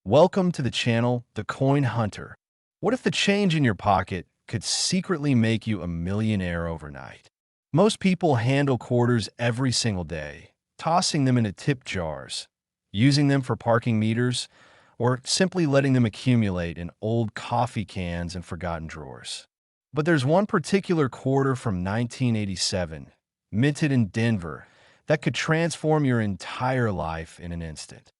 Welcome to the channel, The Coin Hunter. What if the change in your pocket could secretly make you a millionaire overnight? Most people handle quarters every single day, tossing them into tip jars, using them for parking meters, or simply letting them accumulate in old coffee cans and forgotten drawers. But there's one particular quarter from 1987, minted in Denver, that could transform your entire life in an instant.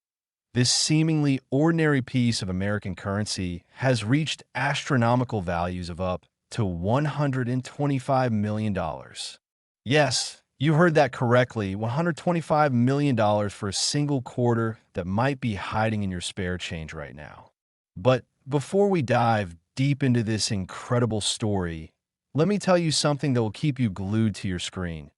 This seemingly ordinary piece of American currency has reached astronomical values of up to $125 million. Yes, you heard that correctly, $125 million for a single quarter that might be hiding in your spare change right now. But before we dive deep into this incredible story, let me tell you something that will keep you glued to your screen.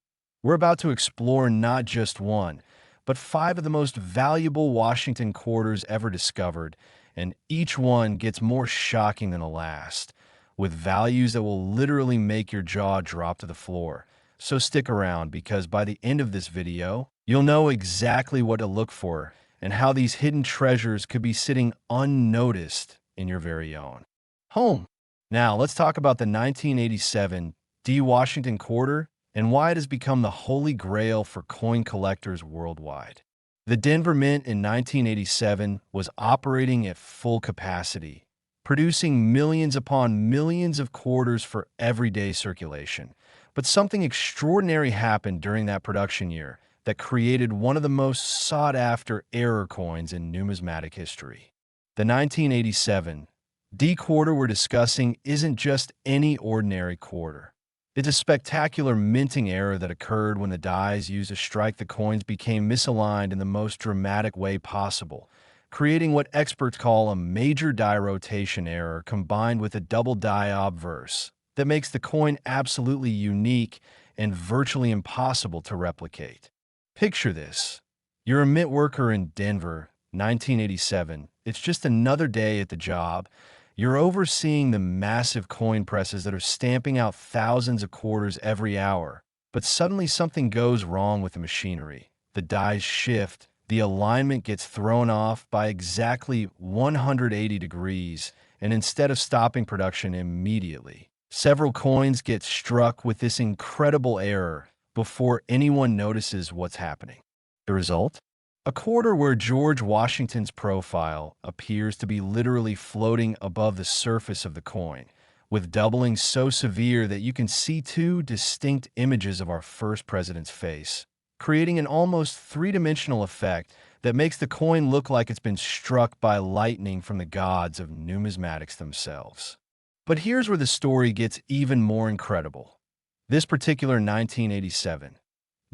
We're about to explore not just one, but 5 of the most valuable Washington quarters ever discovered, and each one gets more shocking than the last, with values that will literally make your jaw drop to the floor. So stick around, because by the end of this video, you'll know exactly what to look for and how these hidden treasures could be sitting unnoticed in your very own home. Now, let's talk about the 1987 D Washington quarter and why it has become the holy grail for coin collectors worldwide. The Denver Mint in 1987 was operating at full capacity, producing millions upon millions of quarters for everyday circulation. But something extraordinary happened during that production year that created one of the most sought-after error coins in numismatic history. The 1987 D quarter we're discussing isn't just any ordinary quarter. It's a spectacular minting error that occurred when the dies used to strike the coins became misaligned in the most dramatic way possible, creating what experts call a major die rotation error combined with a double die obverse that makes the coin absolutely unique and virtually impossible to replicate. Picture this. You're a mint worker in Denver, 1987. It's just another day at the job. You're overseeing the massive coin presses that are stamping out thousands of quarters every hour. But suddenly something goes wrong with the machinery. The dies shift, the alignment gets thrown off by exactly 180 degrees, and instead of stopping production immediately, several coins get struck with this incredible error before anyone notices what's happening. The result? A quarter where George Washington's profile appears to be literally floating above the surface of the coin, with doubling so severe that you can see 2 distinct images of our first president's face, creating an almost 3-dimensional effect that makes the coin look like it's been struck by lightning from the gods of numismatics themselves. But here's where the story gets even more incredible. This particular 1987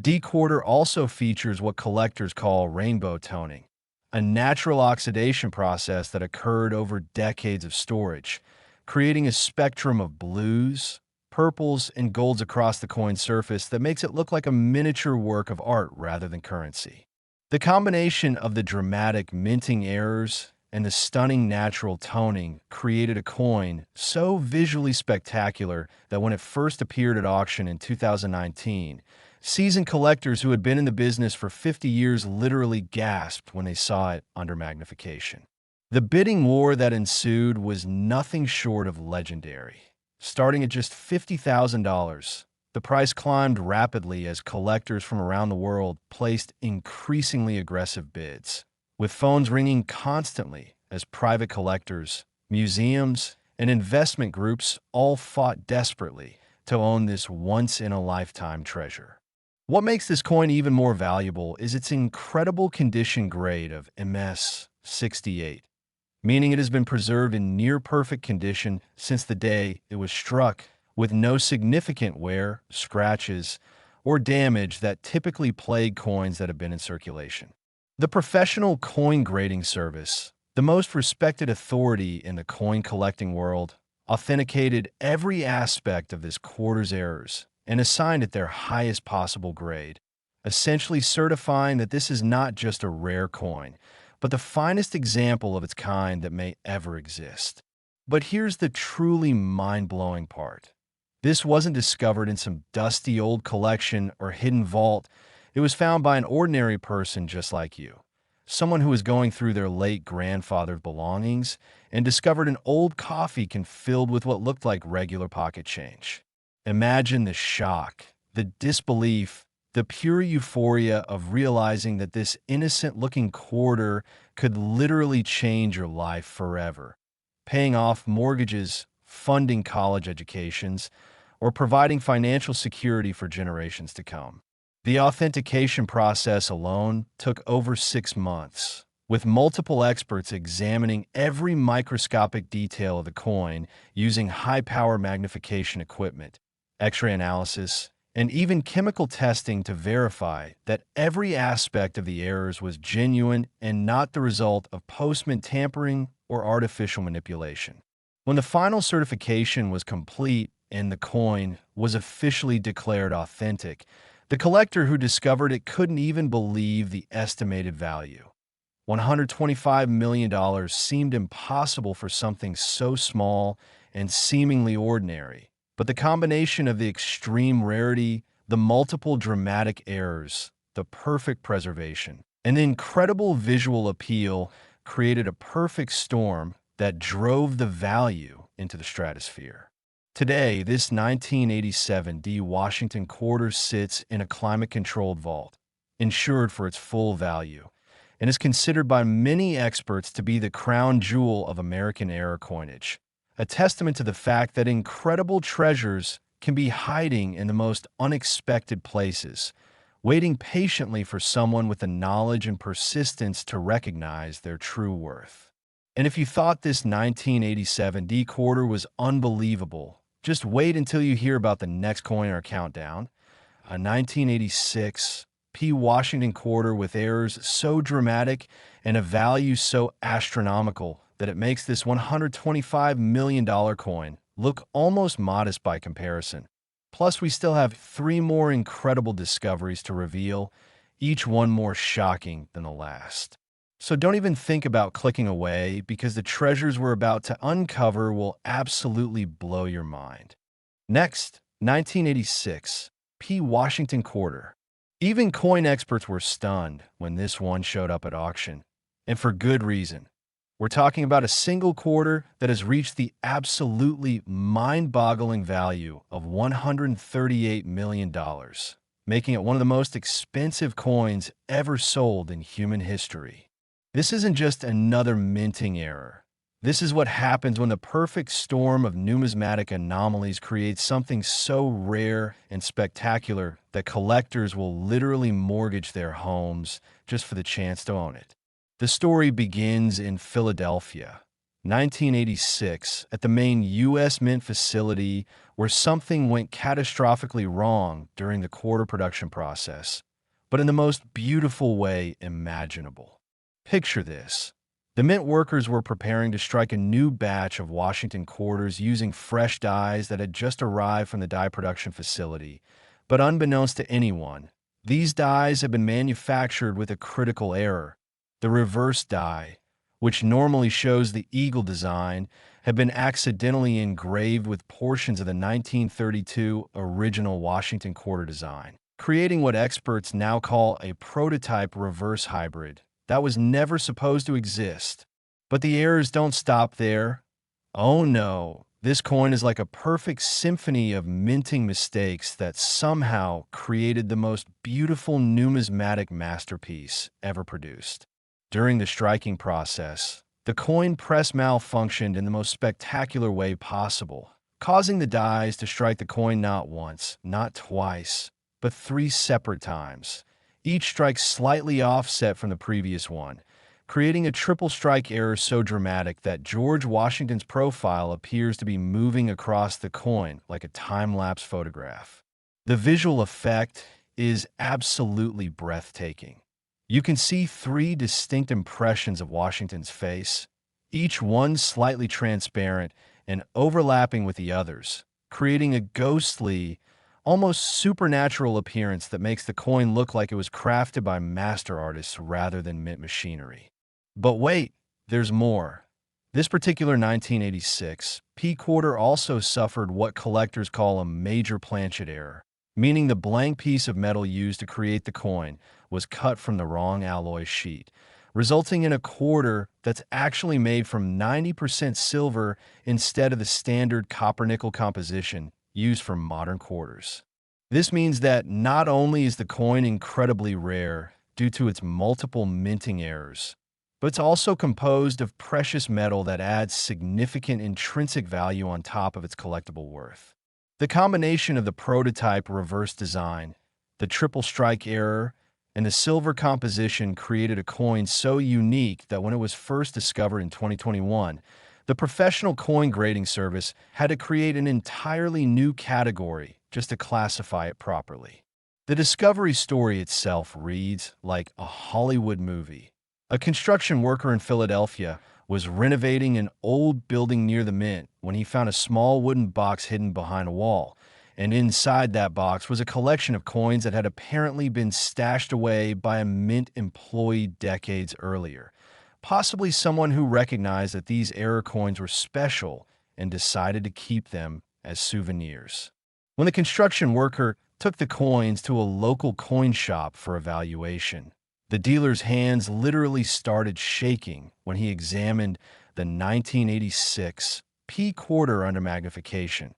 D quarter also features what collectors call rainbow toning, a natural oxidation process that occurred over decades of storage, creating a spectrum of blues, purples, and golds across the coin surface that makes it look like a miniature work of art rather than currency. The combination of the dramatic minting errors and the stunning natural toning created a coin so visually spectacular that when it first appeared at auction in 2019, seasoned collectors who had been in the business for 50 years literally gasped when they saw it under magnification. The bidding war that ensued was nothing short of legendary. Starting at just $50,000, the price climbed rapidly as collectors from around the world placed increasingly aggressive bids, with phones ringing constantly as private collectors, museums, and investment groups all fought desperately to own this once-in-a-lifetime treasure. What makes this coin even more valuable is its incredible condition grade of MS-68, meaning it has been preserved in near-perfect condition since the day it was struck, with no significant wear, scratches, or damage that typically plague coins that have been in circulation. The professional coin grading service, the most respected authority in the coin collecting world, authenticated every aspect of this quarter's errors and assigned it their highest possible grade, essentially certifying that this is not just a rare coin, but the finest example of its kind that may ever exist. But here's the truly mind-blowing part. This wasn't discovered in some dusty old collection or hidden vault. It was found by an ordinary person just like you. someone who was going through their late grandfather's belongings and discovered an old coffee can filled with what looked like regular pocket change. Imagine the shock, the disbelief, the pure euphoria of realizing that this innocent-looking quarter could literally change your life forever, paying off mortgages, funding college educations, or providing financial security for generations to come. The authentication process alone took over 6 months, with multiple experts examining every microscopic detail of the coin using high-power magnification equipment, X-ray analysis, and even chemical testing to verify that every aspect of the errors was genuine and not the result of postman tampering or artificial manipulation. When the final certification was complete and the coin was officially declared authentic, the collector who discovered it couldn't even believe the estimated value. $125 million seemed impossible for something so small and seemingly ordinary. But the combination of the extreme rarity, the multiple dramatic errors, the perfect preservation, and the incredible visual appeal created a perfect storm that drove the value into the stratosphere. Today, this 1987 D Washington quarter sits in a climate-controlled vault, insured for its full value, and is considered by many experts to be the crown jewel of American-era coinage, a testament to the fact that incredible treasures can be hiding in the most unexpected places, waiting patiently for someone with the knowledge and persistence to recognize their true worth. And if you thought this 1987 D quarter was unbelievable, just wait until you hear about the next coin in our countdown, a 1986 P. Washington quarter with errors so dramatic and a value so astronomical that it makes this $125 million coin look almost modest by comparison. Plus, we still have 3 more incredible discoveries to reveal, each one more shocking than the last. So don't even think about clicking away because the treasures we're about to uncover will absolutely blow your mind. Next, 1986, P. Washington quarter. Even coin experts were stunned when this one showed up at auction, and for good reason. We're talking about a single quarter that has reached the absolutely mind-boggling value of $138 million, making it one of the most expensive coins ever sold in human history. This isn't just another minting error. This is what happens when the perfect storm of numismatic anomalies creates something so rare and spectacular that collectors will literally mortgage their homes just for the chance to own it. The story begins in Philadelphia, 1986, at the main U.S. Mint facility where something went catastrophically wrong during the quarter production process, but in the most beautiful way imaginable. Picture this. The mint workers were preparing to strike a new batch of Washington quarters using fresh dies that had just arrived from the die production facility. But unbeknownst to anyone, these dies had been manufactured with a critical error. The reverse die, which normally shows the eagle design, had been accidentally engraved with portions of the 1932 original Washington quarter design, creating what experts now call a prototype reverse hybrid that was never supposed to exist. But the errors don't stop there. Oh no, this coin is like a perfect symphony of minting mistakes that somehow created the most beautiful numismatic masterpiece ever produced. During the striking process, the coin press malfunctioned in the most spectacular way possible, causing the dies to strike the coin not once, not twice, but 3 separate times, each strike slightly offset from the previous one, creating a triple strike error so dramatic that George Washington's profile appears to be moving across the coin like a time-lapse photograph. The visual effect is absolutely breathtaking. You can see 3 distinct impressions of Washington's face, each one slightly transparent and overlapping with the others, creating a ghostly, almost supernatural appearance that makes the coin look like it was crafted by master artists rather than mint machinery. But wait, there's more. This particular 1986 P quarter also suffered what collectors call a major planchet error, meaning the blank piece of metal used to create the coin was cut from the wrong alloy sheet, resulting in a quarter that's actually made from 90% silver instead of the standard copper-nickel composition used for modern quarters. This means that not only is the coin incredibly rare due to its multiple minting errors, but it's also composed of precious metal that adds significant intrinsic value on top of its collectible worth. The combination of the prototype reverse design, the triple strike error, and the silver composition created a coin so unique that when it was first discovered in 2021, the professional coin grading service had to create an entirely new category just to classify it properly. The discovery story itself reads like a Hollywood movie. A construction worker in Philadelphia was renovating an old building near the Mint when he found a small wooden box hidden behind a wall, and inside that box was a collection of coins that had apparently been stashed away by a Mint employee decades earlier, possibly someone who recognized that these error coins were special and decided to keep them as souvenirs. When the construction worker took the coins to a local coin shop for evaluation, the dealer's hands literally started shaking when he examined the 1986 P quarter under magnification.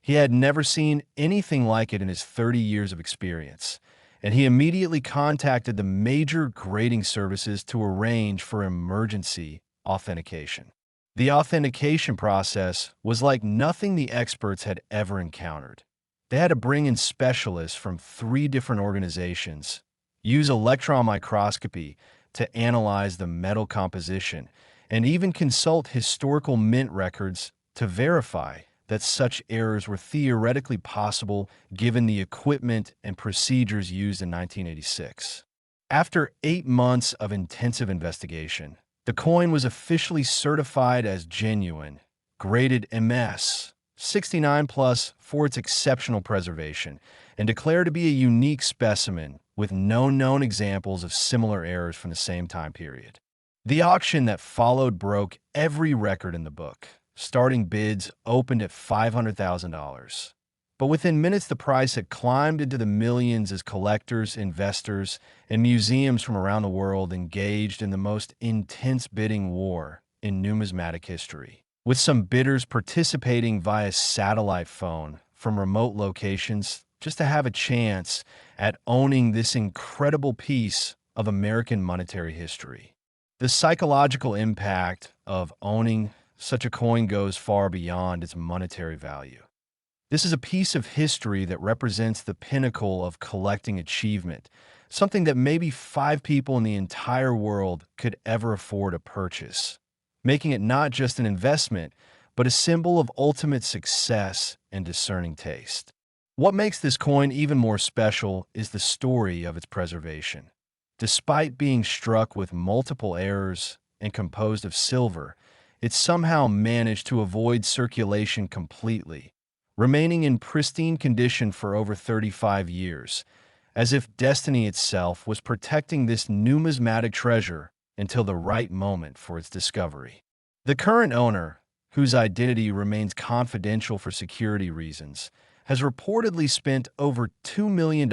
He had never seen anything like it in his 30 years of experience, and he immediately contacted the major grading services to arrange for emergency authentication. The authentication process was like nothing the experts had ever encountered. They had to bring in specialists from 3 different organizations, use electron microscopy to analyze the metal composition, and even consult historical mint records to verify that such errors were theoretically possible given the equipment and procedures used in 1986. After 8 months of intensive investigation, the coin was officially certified as genuine, graded MS 69+ for its exceptional preservation, and declared to be a unique specimen with no known examples of similar errors from the same time period. The auction that followed broke every record in the book. Starting bids opened at $500,000. But within minutes, the price had climbed into the millions as collectors, investors, and museums from around the world engaged in the most intense bidding war in numismatic history, with some bidders participating via satellite phone from remote locations just to have a chance at owning this incredible piece of American monetary history. The psychological impact of owning such a coin goes far beyond its monetary value. This is a piece of history that represents the pinnacle of collecting achievement, something that maybe 5 people in the entire world could ever afford to purchase, making it not just an investment, but a symbol of ultimate success and discerning taste. What makes this coin even more special is the story of its preservation. Despite being struck with multiple errors and composed of silver, it somehow managed to avoid circulation completely, remaining in pristine condition for over 35 years, as if destiny itself was protecting this numismatic treasure until the right moment for its discovery. The current owner, whose identity remains confidential for security reasons, has reportedly spent over $2 million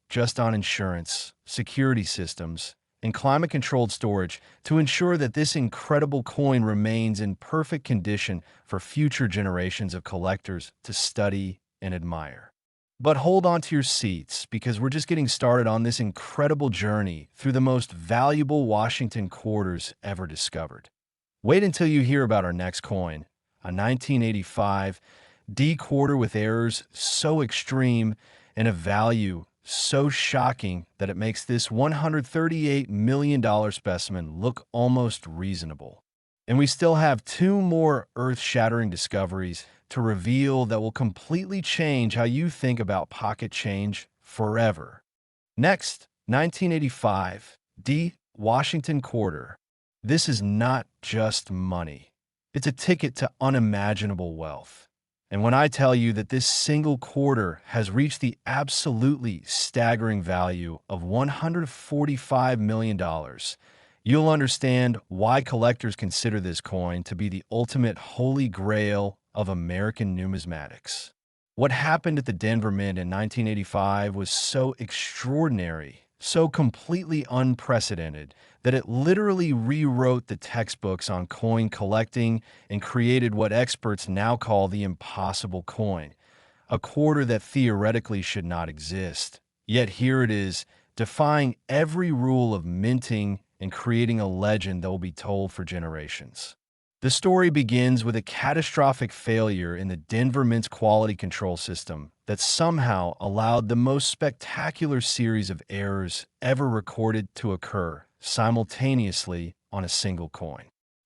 just on insurance, security systems, and climate-controlled storage to ensure that this incredible coin remains in perfect condition for future generations of collectors to study and admire. But hold on to your seats, because we're just getting started on this incredible journey through the most valuable Washington quarters ever discovered. Wait until you hear about our next coin, a 1985 D quarter with errors so extreme and a value so shocking that it makes this $138 million specimen look almost reasonable. And we still have 2 more earth-shattering discoveries to reveal that will completely change how you think about pocket change forever. Next, 1985 D Washington quarter. This is not just money. It's a ticket to unimaginable wealth. And when I tell you that this single quarter has reached the absolutely staggering value of $145 million, you'll understand why collectors consider this coin to be the ultimate holy grail of American numismatics. What happened at the Denver Mint in 1985 was so extraordinary so completely unprecedented that it literally rewrote the textbooks on coin collecting and created what experts now call the impossible coin, a quarter that theoretically should not exist. Yet here it is, defying every rule of minting and creating a legend that will be told for generations. The story begins with a catastrophic failure in the Denver Mint's quality control system that somehow allowed the most spectacular series of errors ever recorded to occur simultaneously on a single coin.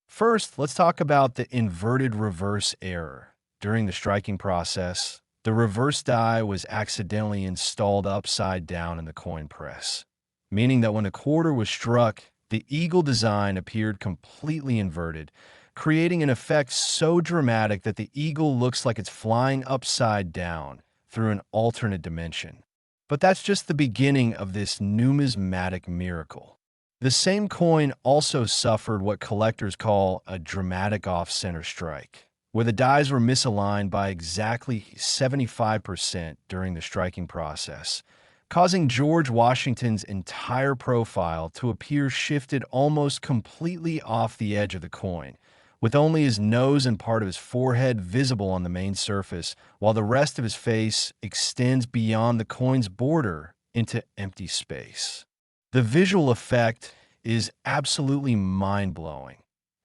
First, let's talk about the inverted reverse error. During the striking process, the reverse die was accidentally installed upside down in the coin press, meaning that when the quarter was struck, the eagle design appeared completely inverted, creating an effect so dramatic that the eagle looks like it's flying upside down through an alternate dimension. But that's just the beginning of this numismatic miracle. The same coin also suffered what collectors call a dramatic off-center strike, where the dies were misaligned by exactly 75% during the striking process, causing George Washington's entire profile to appear shifted almost completely off the edge of the coin, with only his nose and part of his forehead visible on the main surface, while the rest of his face extends beyond the coin's border into empty space. The visual effect is absolutely mind-blowing.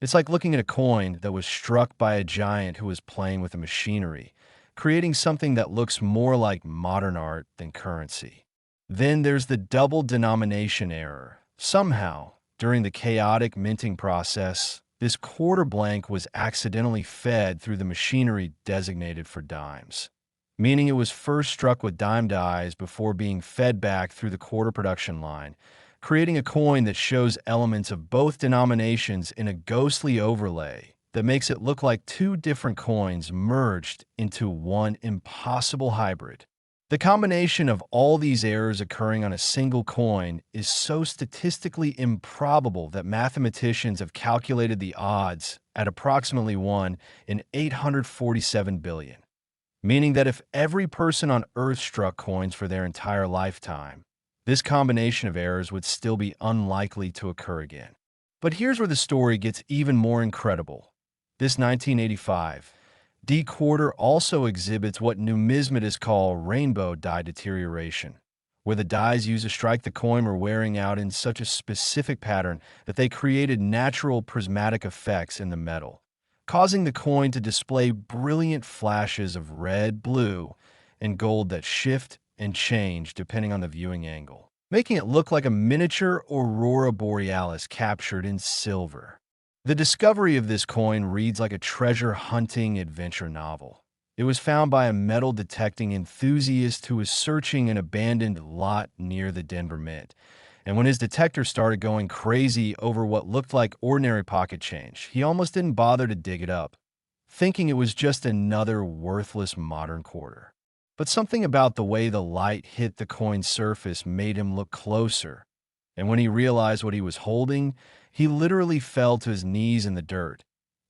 It's like looking at a coin that was struck by a giant who was playing with the machinery, creating something that looks more like modern art than currency. Then there's the double denomination error. Somehow, during the chaotic minting process, this quarter blank was accidentally fed through the machinery designated for dimes, meaning it was first struck with dime dies before being fed back through the quarter production line, creating a coin that shows elements of both denominations in a ghostly overlay that makes it look like two different coins merged into one impossible hybrid. The combination of all these errors occurring on a single coin is so statistically improbable that mathematicians have calculated the odds at approximately 1 in 847 billion, meaning that if every person on Earth struck coins for their entire lifetime, this combination of errors would still be unlikely to occur again. But here's where the story gets even more incredible. This 1985 D quarter also exhibits what numismatists call rainbow die deterioration, where the dies used to strike the coin were wearing out in such a specific pattern that they created natural prismatic effects in the metal, causing the coin to display brilliant flashes of red, blue, and gold that shift and change depending on the viewing angle, making it look like a miniature aurora borealis captured in silver. The discovery of this coin reads like a treasure-hunting adventure novel. It was found by a metal detecting enthusiast who was searching an abandoned lot near the Denver Mint. And when his detector started going crazy over what looked like ordinary pocket change, he almost didn't bother to dig it up, thinking it was just another worthless modern quarter. But something about the way the light hit the coin's surface made him look closer. And when he realized what he was holding, he literally fell to his knees in the dirt,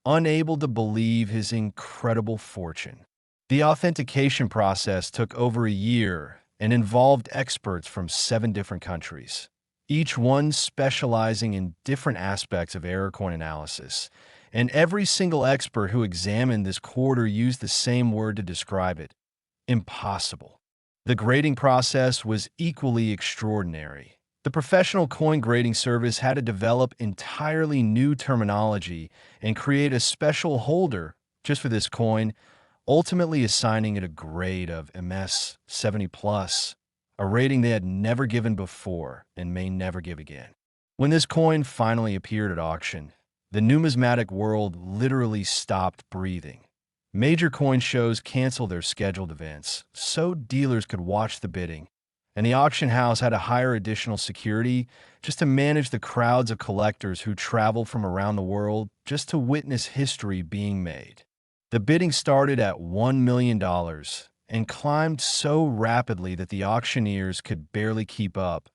unable to believe his incredible fortune. The authentication process took over a year and involved experts from 7 different countries, each one specializing in different aspects of error coin analysis. And every single expert who examined this quarter used the same word to describe it: impossible. The grading process was equally extraordinary. The professional coin grading service had to develop entirely new terminology and create a special holder just for this coin, ultimately assigning it a grade of MS 70+, a rating they had never given before and may never give again. When this coin finally appeared at auction, the numismatic world literally stopped breathing. Major coin shows canceled their scheduled events so dealers could watch the bidding, and the auction house had to hire additional security just to manage the crowds of collectors who traveled from around the world just to witness history being made. The bidding started at $1 million and climbed so rapidly that the auctioneers could barely keep up,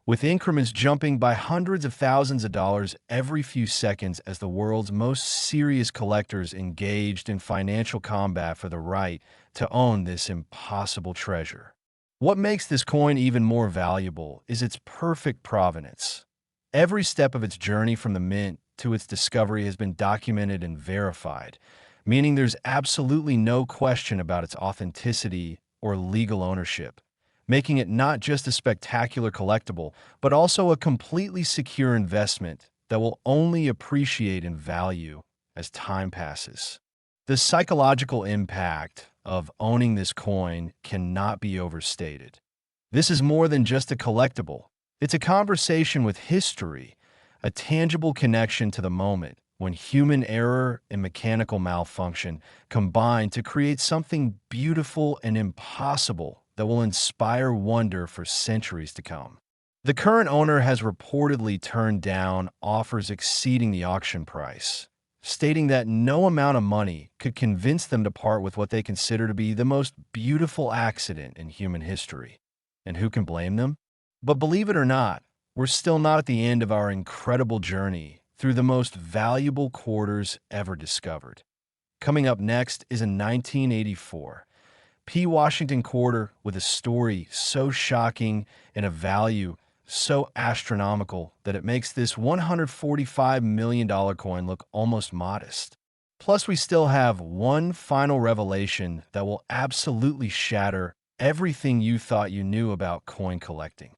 with increments jumping by hundreds of thousands of dollars every few seconds as the world's most serious collectors engaged in financial combat for the right to own this impossible treasure. What makes this coin even more valuable is its perfect provenance. Every step of its journey from the mint to its discovery has been documented and verified, meaning there's absolutely no question about its authenticity or legal ownership, making it not just a spectacular collectible, but also a completely secure investment that will only appreciate in value as time passes. The psychological impact of owning this coin cannot be overstated. This is more than just a collectible. It's a conversation with history, a tangible connection to the moment when human error and mechanical malfunction combine to create something beautiful and impossible that will inspire wonder for centuries to come. The current owner has reportedly turned down offers exceeding the auction price, stating that no amount of money could convince them to part with what they consider to be the most beautiful accident in human history. And who can blame them? But believe it or not, we're still not at the end of our incredible journey through the most valuable quarters ever discovered. Coming up next is a 1984 P. Washington quarter with a story so shocking and a value so astronomical that it makes this $145 million coin look almost modest. Plus, we still have one final revelation that will absolutely shatter everything you thought you knew about coin collecting.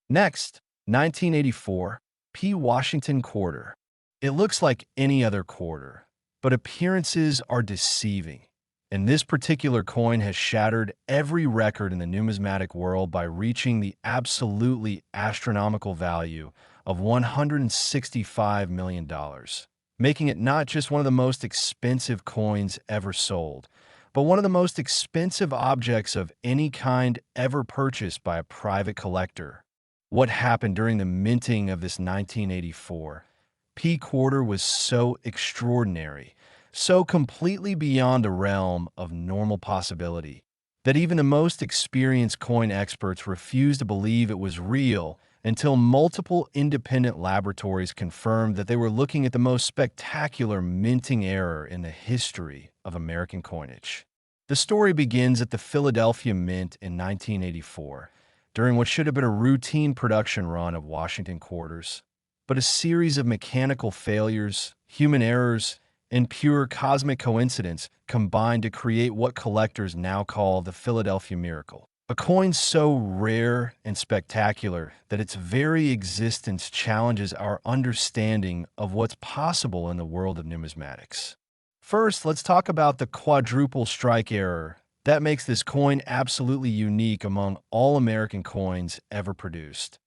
Next, 1984 P. Washington quarter. It looks like any other quarter, but appearances are deceiving. And this particular coin has shattered every record in the numismatic world by reaching the absolutely astronomical value of $165 million, making it not just one of the most expensive coins ever sold, but one of the most expensive objects of any kind ever purchased by a private collector. What happened during the minting of this 1984 P quarter was so extraordinary, so completely beyond the realm of normal possibility, that even the most experienced coin experts refused to believe it was real until multiple independent laboratories confirmed that they were looking at the most spectacular minting error in the history of American coinage. The story begins at the Philadelphia Mint in 1984, during what should have been a routine production run of Washington quarters, but a series of mechanical failures, human errors, and pure cosmic coincidence combined to create what collectors now call the Philadelphia Miracle. A coin so rare and spectacular that its very existence challenges our understanding of what's possible in the world of numismatics. First, let's talk about the quadruple strike error that makes this coin absolutely unique among all American coins ever produced.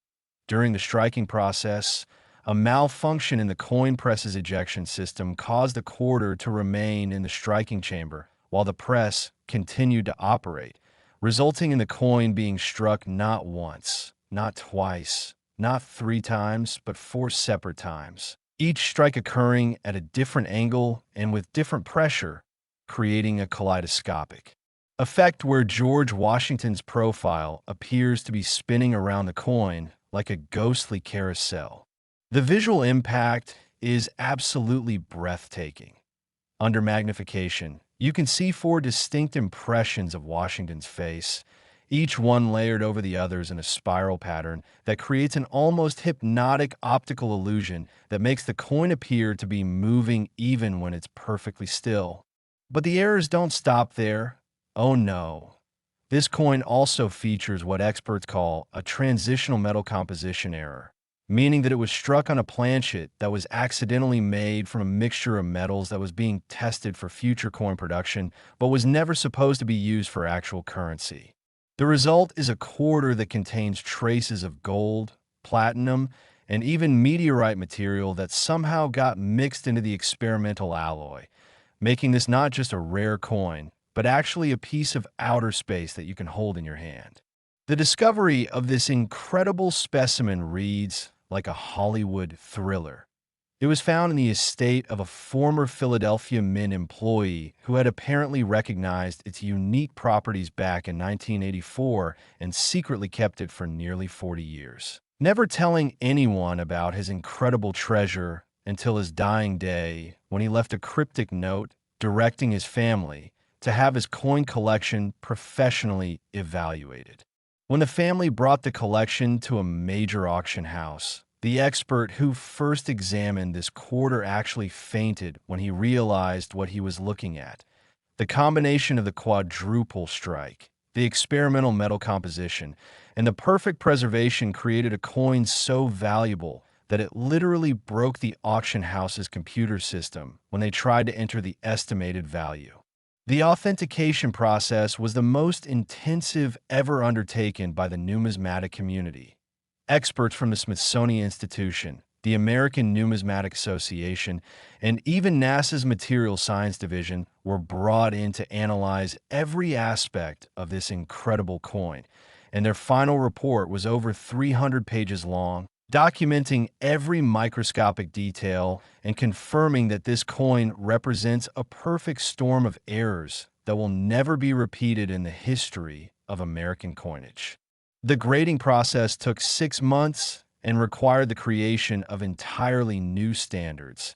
During the striking process, a malfunction in the coin press's ejection system caused the quarter to remain in the striking chamber while the press continued to operate, resulting in the coin being struck not once, not twice, not 3 times, but 4 separate times, each strike occurring at a different angle and with different pressure, creating a kaleidoscopic effect where George Washington's profile appears to be spinning around the coin like a ghostly carousel. The visual impact is absolutely breathtaking. Under magnification, you can see 4 distinct impressions of Washington's face, each one layered over the others in a spiral pattern that creates an almost hypnotic optical illusion that makes the coin appear to be moving even when it's perfectly still. But the errors don't stop there. Oh no. This coin also features what experts call a transitional metal composition error, meaning that it was struck on a planchet that was accidentally made from a mixture of metals that was being tested for future coin production, but was never supposed to be used for actual currency. The result is a quarter that contains traces of gold, platinum, and even meteorite material that somehow got mixed into the experimental alloy, making this not just a rare coin, but actually a piece of outer space that you can hold in your hand. The discovery of this incredible specimen reads like a Hollywood thriller. It was found in the estate of a former Philadelphia Mint employee who had apparently recognized its unique properties back in 1984 and secretly kept it for nearly 40 years, never telling anyone about his incredible treasure until his dying day when he left a cryptic note directing his family to have his coin collection professionally evaluated. When the family brought the collection to a major auction house, the expert who first examined this quarter actually fainted when he realized what he was looking at. The combination of the quadruple strike, the experimental metal composition, and the perfect preservation created a coin so valuable that it literally broke the auction house's computer system when they tried to enter the estimated value. The authentication process was the most intensive ever undertaken by the numismatic community. Experts from the Smithsonian Institution, the American Numismatic Association, and even NASA's Materials Science Division were brought in to analyze every aspect of this incredible coin, and their final report was over 300 pages long, documenting every microscopic detail and confirming that this coin represents a perfect storm of errors that will never be repeated in the history of American coinage. The grading process took 6 months and required the creation of entirely new standards,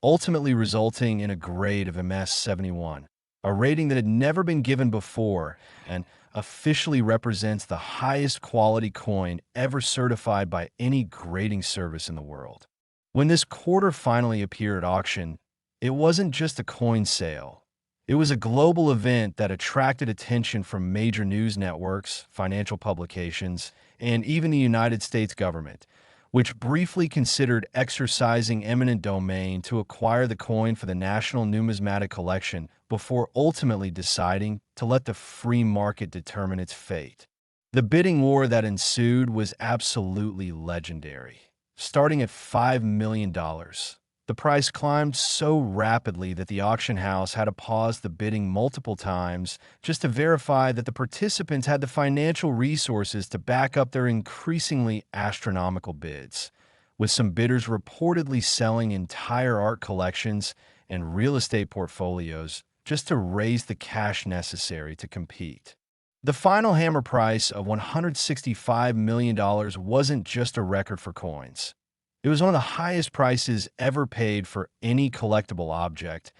ultimately resulting in a grade of MS-71, a rating that had never been given before and officially represents the highest quality coin ever certified by any grading service in the world. When this quarter finally appeared at auction, it wasn't just a coin sale. It was a global event that attracted attention from major news networks, financial publications, and even the United States government, which briefly considered exercising eminent domain to acquire the coin for the National Numismatic Collection before ultimately deciding to let the free market determine its fate. The bidding war that ensued was absolutely legendary. Starting at $5 million, the price climbed so rapidly that the auction house had to pause the bidding multiple times just to verify that the participants had the financial resources to back up their increasingly astronomical bids, with some bidders reportedly selling entire art collections and real estate portfolios just to raise the cash necessary to compete. The final hammer price of $165 million wasn't just a record for coins. It was one of the highest prices ever paid for any collectible object,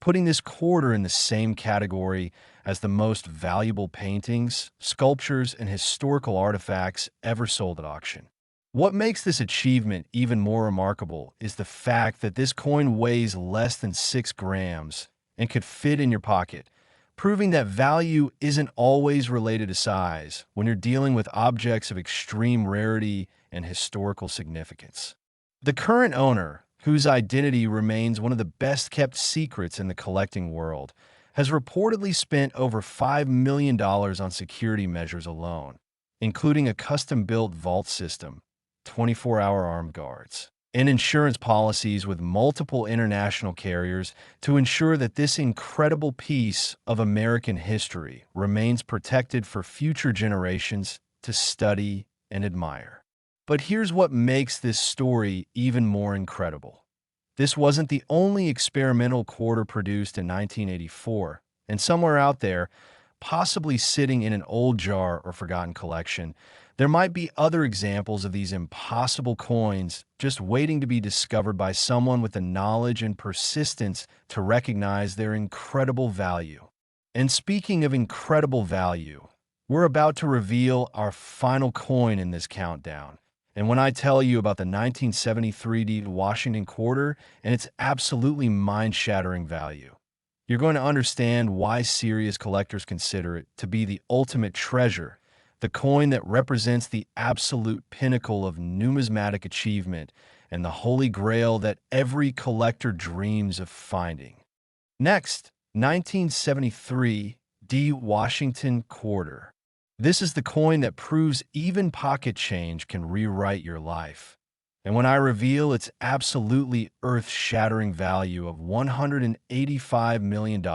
putting this quarter in the same category as the most valuable paintings, sculptures, and historical artifacts ever sold at auction. What makes this achievement even more remarkable is the fact that this coin weighs less than 6 grams and could fit in your pocket, proving that value isn't always related to size when you're dealing with objects of extreme rarity and historical significance. The current owner, whose identity remains one of the best-kept secrets in the collecting world, has reportedly spent over $5 million on security measures alone, including a custom-built vault system, 24-hour armed guards, and insurance policies with multiple international carriers to ensure that this incredible piece of American history remains protected for future generations to study and admire. But here's what makes this story even more incredible. This wasn't the only experimental quarter produced in 1984, and somewhere out there, possibly sitting in an old jar or forgotten collection, there might be other examples of these impossible coins just waiting to be discovered by someone with the knowledge and persistence to recognize their incredible value. And speaking of incredible value, we're about to reveal our final coin in this countdown. And when I tell you about the 1973 Washington quarter and its absolutely mind-shattering value, you're going to understand why serious collectors consider it to be the ultimate treasure, the coin that represents the absolute pinnacle of numismatic achievement and the holy grail that every collector dreams of finding. Next, 1973 Washington quarter. This is the coin that proves even pocket change can rewrite your life. And when I reveal its absolutely earth-shattering value of $185 million,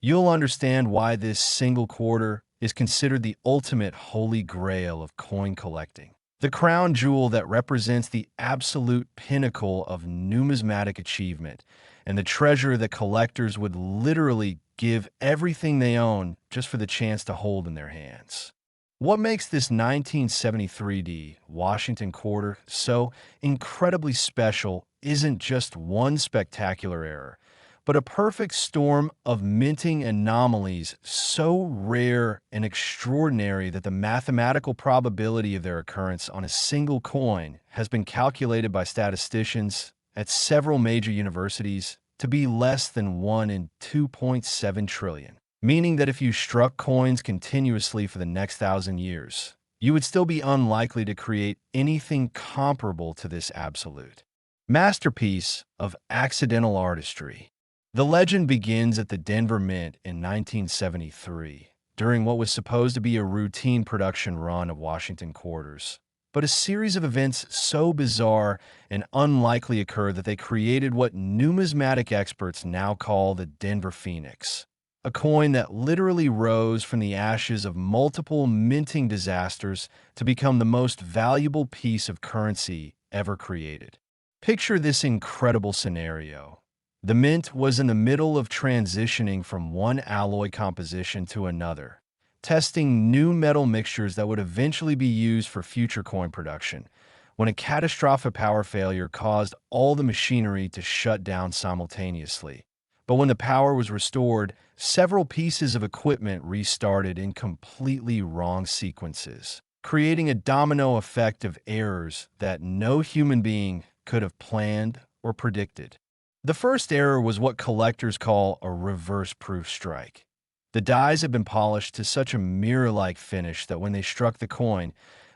you'll understand why this single quarter is considered the ultimate holy grail of coin collecting. The crown jewel that represents the absolute pinnacle of numismatic achievement, and the treasure that collectors would literally give everything they own just for the chance to hold in their hands. What makes this 1973 Washington quarter so incredibly special isn't just one spectacular error, but a perfect storm of minting anomalies so rare and extraordinary that the mathematical probability of their occurrence on a single coin has been calculated by statisticians at several major universities to be less than 1 in 2.7 trillion, meaning that if you struck coins continuously for the next 1,000 years, you would still be unlikely to create anything comparable to this absolute masterpiece of accidental artistry. The legend begins at the Denver Mint in 1973, during what was supposed to be a routine production run of Washington quarters. But a series of events so bizarre and unlikely occurred that they created what numismatic experts now call the Denver Phoenix, a coin that literally rose from the ashes of multiple minting disasters to become the most valuable piece of currency ever created. Picture this incredible scenario. The mint was in the middle of transitioning from one alloy composition to another, testing new metal mixtures that would eventually be used for future coin production, when a catastrophic power failure caused all the machinery to shut down simultaneously. But when the power was restored, several pieces of equipment restarted in completely wrong sequences, creating a domino effect of errors that no human being could have planned or predicted. The first error was what collectors call a reverse proof strike. The dies had been polished to such a mirror-like finish that when they struck the coin,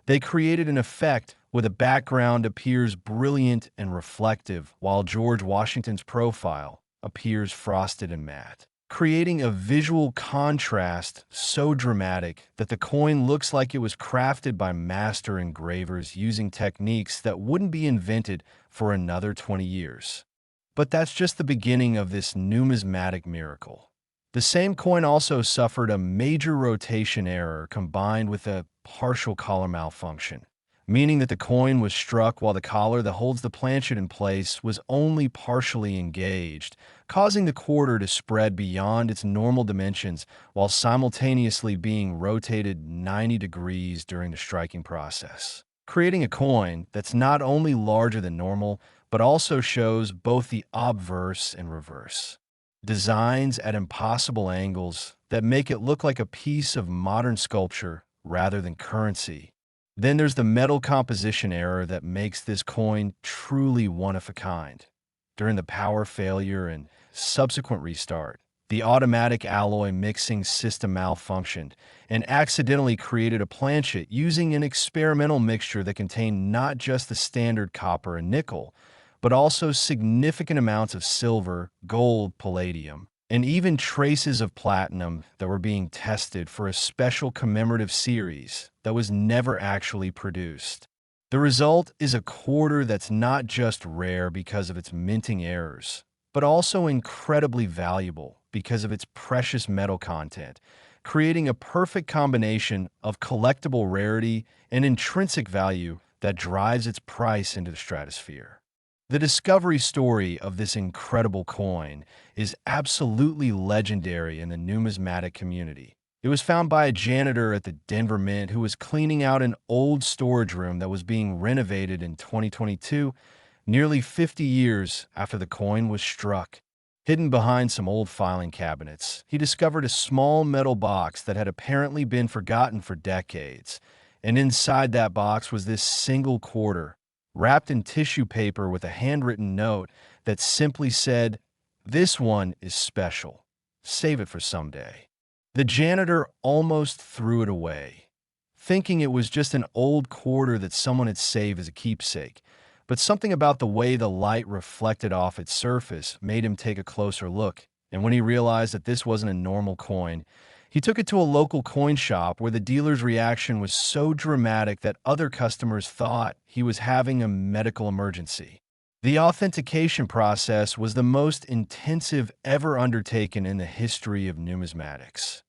they created an effect where the background appears brilliant and reflective, while George Washington's profile appears frosted and matte, creating a visual contrast so dramatic that the coin looks like it was crafted by master engravers using techniques that wouldn't be invented for another 20 years. But that's just the beginning of this numismatic miracle. The same coin also suffered a major rotation error combined with a partial collar malfunction, meaning that the coin was struck while the collar that holds the planchet in place was only partially engaged, causing the quarter to spread beyond its normal dimensions while simultaneously being rotated 90 degrees during the striking process, creating a coin that's not only larger than normal, but also shows both the obverse and reverse designs at impossible angles that make it look like a piece of modern sculpture rather than currency. Then there's the metal composition error that makes this coin truly one of a kind. During the power failure and subsequent restart, the automatic alloy mixing system malfunctioned and accidentally created a planchet using an experimental mixture that contained not just the standard copper and nickel, but also significant amounts of silver, gold, palladium, and even traces of platinum that were being tested for a special commemorative series that was never actually produced. The result is a quarter that's not just rare because of its minting errors, but also incredibly valuable because of its precious metal content, creating a perfect combination of collectible rarity and intrinsic value that drives its price into the stratosphere. The discovery story of this incredible coin is absolutely legendary in the numismatic community. It was found by a janitor at the Denver Mint who was cleaning out an old storage room that was being renovated in 2022, nearly 50 years after the coin was struck. Hidden behind some old filing cabinets, he discovered a small metal box that had apparently been forgotten for decades, and inside that box was this single quarter, wrapped in tissue paper with a handwritten note that simply said, "This one is special. Save it for someday." The janitor almost threw it away, thinking it was just an old quarter that someone had saved as a keepsake. But something about the way the light reflected off its surface made him take a closer look, and when he realized that this wasn't a normal coin, he took it to a local coin shop where the dealer's reaction was so dramatic that other customers thought he was having a medical emergency. The authentication process was the most intensive ever undertaken in the history of numismatics.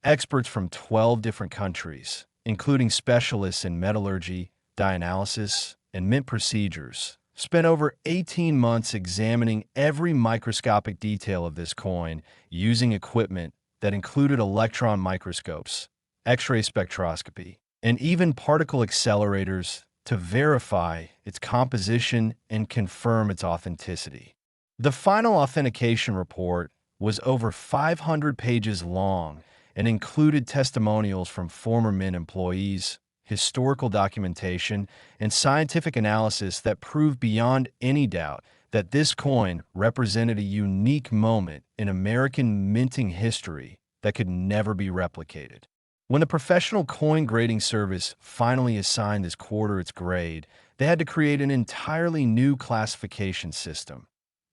Experts from 12 different countries, including specialists in metallurgy, dianalysis, and mint procedures, spent over 18 months examining every microscopic detail of this coin using equipment that included electron microscopes, X-ray spectroscopy, and even particle accelerators to verify its composition and confirm its authenticity. The final authentication report was over 500 pages long and included testimonials from former Mint employees, historical documentation, and scientific analysis that proved beyond any doubt that this coin represented a unique moment in American minting history that could never be replicated. When the professional coin grading service finally assigned this quarter its grade, they had to create an entirely new classification system,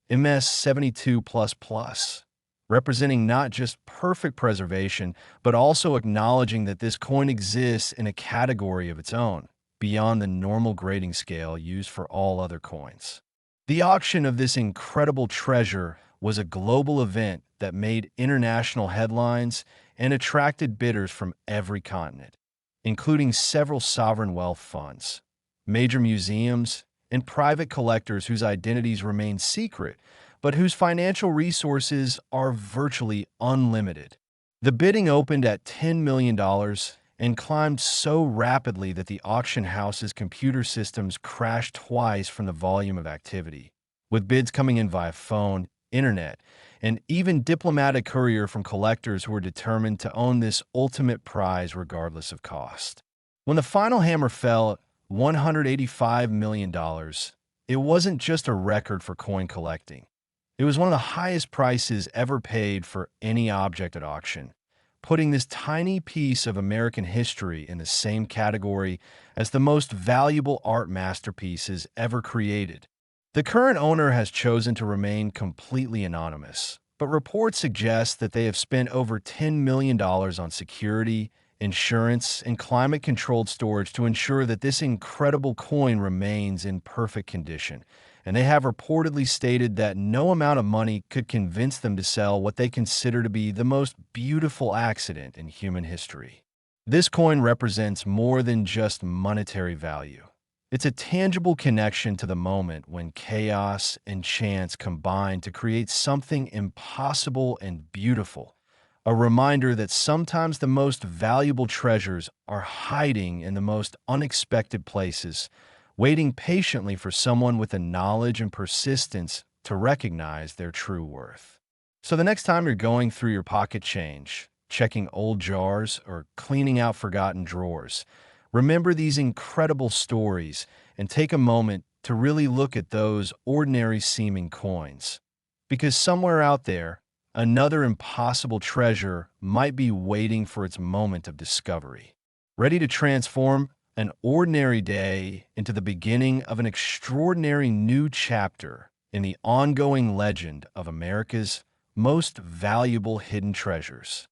MS72++, representing not just perfect preservation, but also acknowledging that this coin exists in a category of its own, beyond the normal grading scale used for all other coins. The auction of this incredible treasure was a global event that made international headlines and attracted bidders from every continent, including several sovereign wealth funds, major museums, and private collectors whose identities remain secret, but whose financial resources are virtually unlimited. The bidding opened at $10 million and climbed so rapidly that the auction house's computer systems crashed twice from the volume of activity, with bids coming in via phone, internet, and even diplomatic courier from collectors who were determined to own this ultimate prize regardless of cost. When the final hammer fell at $185 million, it wasn't just a record for coin collecting. It was one of the highest prices ever paid for any object at auction, putting this tiny piece of American history in the same category as the most valuable art masterpieces ever created. The current owner has chosen to remain completely anonymous, but reports suggest that they have spent over $10 million on security, insurance, and climate-controlled storage to ensure that this incredible coin remains in perfect condition, and they have reportedly stated that no amount of money could convince them to sell what they consider to be the most beautiful accident in human history. This coin represents more than just monetary value. It's a tangible connection to the moment when chaos and chance combine to create something impossible and beautiful, a reminder that sometimes the most valuable treasures are hiding in the most unexpected places, waiting patiently for someone with the knowledge and persistence to recognize their true worth. So the next time you're going through your pocket change, checking old jars, or cleaning out forgotten drawers, remember these incredible stories and take a moment to really look at those ordinary-seeming coins. Because somewhere out there, another impossible treasure might be waiting for its moment of discovery, ready to transform an ordinary day into the beginning of an extraordinary new chapter in the ongoing legend of America's most valuable hidden treasures.